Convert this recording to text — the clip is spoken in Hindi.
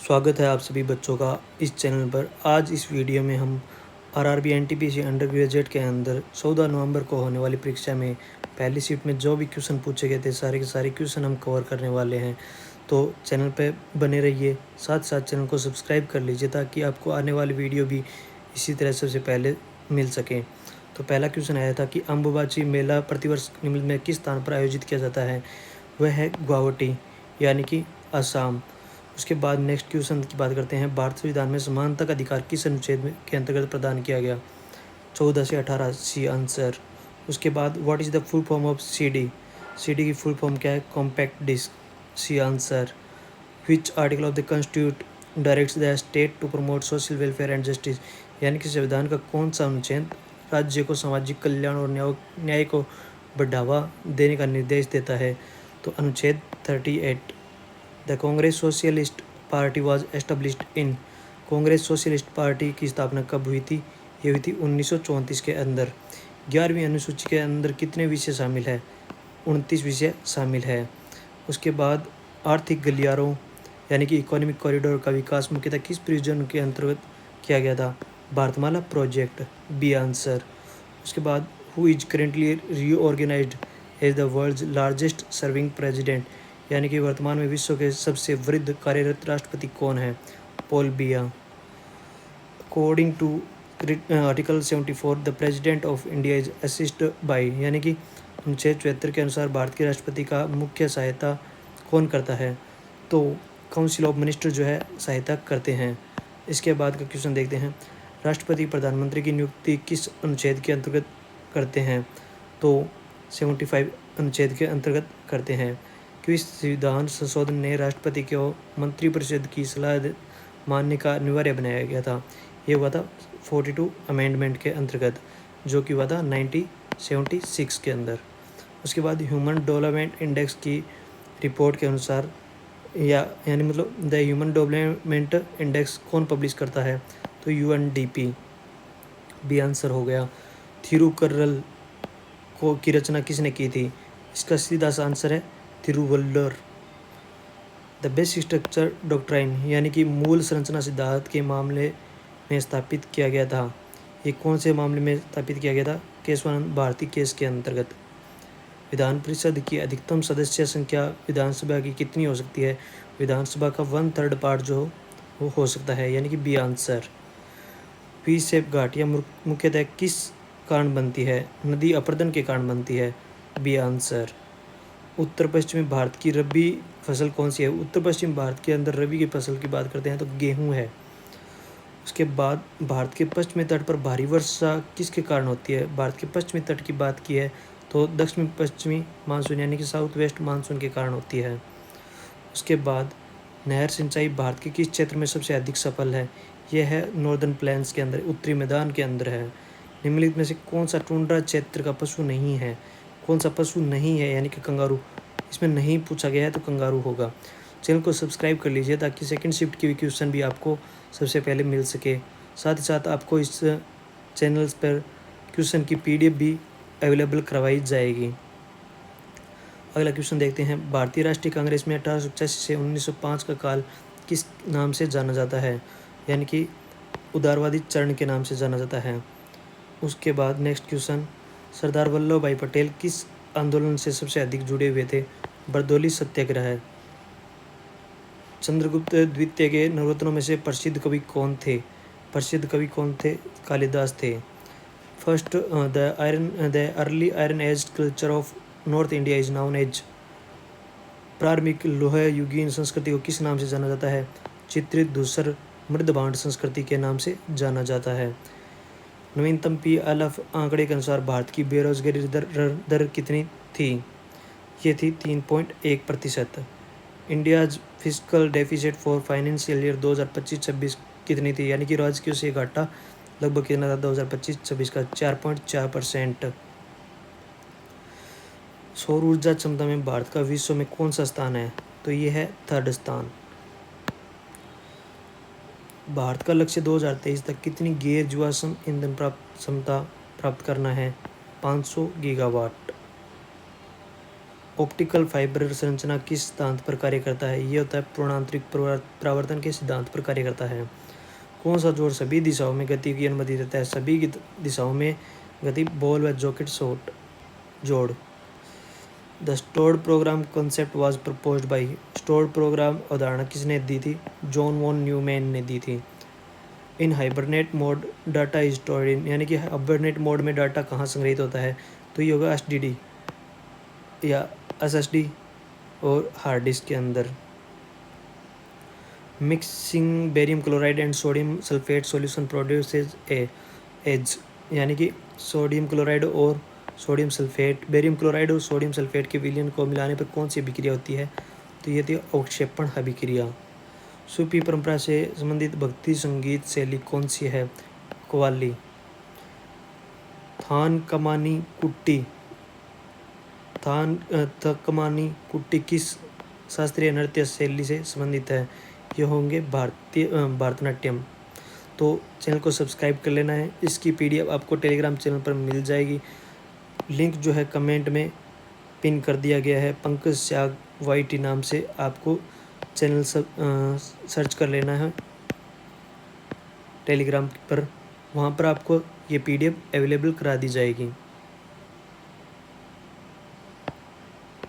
स्वागत है आप सभी बच्चों का इस चैनल पर। आज इस वीडियो में हम आरआरबी एनटीपीसी अंडर ग्रेजुएट के अंदर 14 नवंबर को होने वाली परीक्षा में पहली शिफ्ट में जो भी क्वेश्चन पूछे गए थे सारे के सारे क्वेश्चन हम कवर करने वाले हैं। तो चैनल पे बने रहिए, साथ साथ चैनल को सब्सक्राइब कर लीजिए ताकि आपको आने वाली वीडियो भी इसी तरह सबसे पहले मिल सकें। तो पहला क्वेश्चन आया था कि अम्बुबाची मेला प्रतिवर्ष निम्न में किस स्थान पर आयोजित किया जाता है। वह है गुवाहाटी यानी कि असम। उसके बाद नेक्स्ट क्वेश्चन की बात करते हैं। भारतीय संविधान में समानता का अधिकार किस अनुच्छेद के अंतर्गत प्रदान किया गया। 14 से 18 सी आंसर। उसके बाद what is the full form of CD. CD की फुल फॉर्म क्या है, compact disc. C answer. Which article of the constitute directs the state to promote social welfare and justice. यानी कि संविधान का कौन सा अनुच्छेद राज्य को सामाजिक कल्याण और न्याय को बढ़ावा देने का निर्देश देता है। तो अनुच्छेद 38। The Congress socialist party was established in. Congress socialist party की स्थापना कब हुई थी। ये हुई थी 1934 के अंदर। 11वीं अनुसूची के अंदर कितने विषय शामिल है, 29 विषय शामिल है। उसके बाद आर्थिक गलियारों यानी कि इकोनॉमिक कॉरिडोर का विकास मुख्यतः किस परियोजना के अंतर्गत किया गया था। भारतमाला प्रोजेक्ट। B answer. उसके बाद who is currently reorganised as the world's largest serving president. यानी कि वर्तमान में विश्व के सबसे वृद्ध कार्यरत राष्ट्रपति कौन है। Paul Biya. According to article 74 the president of India is assist by. यानी कि अनुच्छेद 74 के अनुसार भारत के राष्ट्रपति का मुख्य सहायता कौन करता है। तो काउंसिल ऑफ मिनिस्टर जो है सहायता करते हैं। इसके बाद का क्वेश्चन देखते हैं। राष्ट्रपति प्रधानमंत्री की नियुक्ति किस अनुच्छेद के अंतर्गत करते हैं। तो 75 अनुच्छेद के अंतर्गत करते हैं। किस संविधान संशोधन ने राष्ट्रपति को मंत्रिपरिषद की सलाह मानने का अनिवार्य बनाया गया था। ये हुआ था 42 अमेंडमेंट के अंतर्गत, जो कि हुआ था 1976 के अंदर। उसके बाद ह्यूमन डेवलपमेंट इंडेक्स की रिपोर्ट के अनुसार यानी मतलब द ह्यूमन डेवलपमेंट इंडेक्स कौन पब्लिश करता है। तो यूएनडीपी। बी आंसर हो गया। थिरुकरल की रचना किसने की थी। इसका सीधा सा आंसर है Thiruvalluvar. The basic structure doctrine यानी कि मूल संरचना सिद्धांत के मामले में स्थापित किया गया था। ये कौन से मामले में स्थापित किया गया था। केशवानंद भारती केस के अंतर्गत। विधान परिषद की अधिकतम सदस्य संख्या विधानसभा की कितनी हो सकती है। विधानसभा का 1/3 पार्ट जो वो हो सकता है, यानी कि बी आंसर। वी शेप घाटियाँ मुख्यतः किस कारण बनती है। नदी अपरदन के कारण बनती है। B answer. उत्तर पश्चिमी भारत की रबी फसल कौन सी है। उत्तर पश्चिम भारत के अंदर रबी की फसल की बात करते हैं तो गेहूं है। उसके बाद भारत के पश्चिमी तट पर भारी वर्षा किसके कारण होती है। भारत के पश्चिमी तट की बात की है तो दक्षिण पश्चिमी मानसून यानी कि साउथ वेस्ट मानसून के कारण होती है। उसके बाद नहर सिंचाई भारत के किस क्षेत्र में सबसे अधिक सफल है। यह है नॉर्दर्न प्लेन्स के अंदर, उत्तरी मैदान के अंदर है। निम्नलिखित में से कौन सा टुंड्रा क्षेत्र का पशु नहीं है। कौन सा पशु नहीं है, यानी कि कंगारू। इसमें नहीं पूछा गया है तो कंगारू होगा। चैनल को सब्सक्राइब कर लीजिए ताकि सेकंड शिफ्ट की क्वेश्चन भी आपको सबसे पहले मिल सके। साथ ही साथ आपको इस चैनल पर क्वेश्चन की पीडीएफ भी अवेलेबल करवाई जाएगी। अगला क्वेश्चन देखते हैं। भारतीय राष्ट्रीय कांग्रेस में 1885 से 1905 का काल किस नाम से जाना जाता है। यानी कि उदारवादी चरण के नाम से जाना जाता है। उसके बाद नेक्स्ट क्वेश्चन। सरदार वल्लभ भाई पटेल किस आंदोलन से सबसे अधिक जुड़े हुए थे। बरदौली सत्याग्रह। चंद्रगुप्त द्वितीय के नवरत्नों में से प्रसिद्ध कवि कौन थे। प्रसिद्ध कवि कौन थे, कालिदास थे। First the early iron age culture of north India is known as. प्रारंभिक लोह युगीन संस्कृति को किस नाम से जाना जाता है। चित्रित धूसर मृदभांड संस्कृति के नाम से जाना जाता है। नवीनतम PLF आंकड़े के अनुसार भारत की बेरोजगारी दर कितनी थी। ये थी 3.1%। India's physical deficit for financial year 2025-26 कितनी थी। यानी कि राजकीय से घाटा लगभग कितना था 2025-26 का 4.4%। सौर ऊर्जा क्षमता में भारत का विश्व में कौन सा स्थान है। तो ये है 3rd स्थान। भारत का लक्ष्य 2023 तक कितनी गैर जीवाश्म ईंधन क्षमता प्राप्त करना है। 500 गीगावाट। ऑप्टिकल फाइबर संरचना किस सिद्धांत पर कार्य करता है? ये होता है पूर्णांतरिक परावर्तन के सिद्धांत पर कार्य करता है। कौन सा जोड़ सभी दिशाओं में गति की अनुमति देता है? सभी दिशाओं में गति बॉल व जॉकेट शॉट जोड़। The stored program concept was proposed by. Stored program अवधारणा किसने दी थी? जॉन वॉन न्यूमैन ने दी थी। In hibernate mode data is stored in, यानी कि हाइबरनेट मोड में डाटा कहाँ संग्रहित होता है? तो ये होगा SSD या SSD और हार्ड डिस्क के अंदर। Mixing barium chloride and sodium sulphate solution produces as, यानी कि सोडियम क्लोराइड और सोडियम सल्फेट, बेरियम क्लोराइड और सोडियम सल्फेट के विलयन को मिलाने पर कौन सी अभिक्रिया होती है? तो ये थी अवक्षेपण अभिक्रिया। सूफी परंपरा से संबंधित भक्ति संगीत शैली कौन सी है? कव्वाली। थान कमानी कुट्टी, थकमानी कुट्टी किस शास्त्रीय नृत्य शैली से संबंधित है? ये होंगे भरतनाट्यम। तो चैनल को सब्सक्राइब कर लेना है। इसकी PDF आपको टेलीग्राम चैनल पर मिल जाएगी। लिंक जो है कमेंट में पिन कर दिया गया है। पंकज स्याग YT नाम से आपको चैनल सर्च कर लेना है टेलीग्राम पर, वहाँ पर आपको ये PDF अवेलेबल करा दी जाएगी।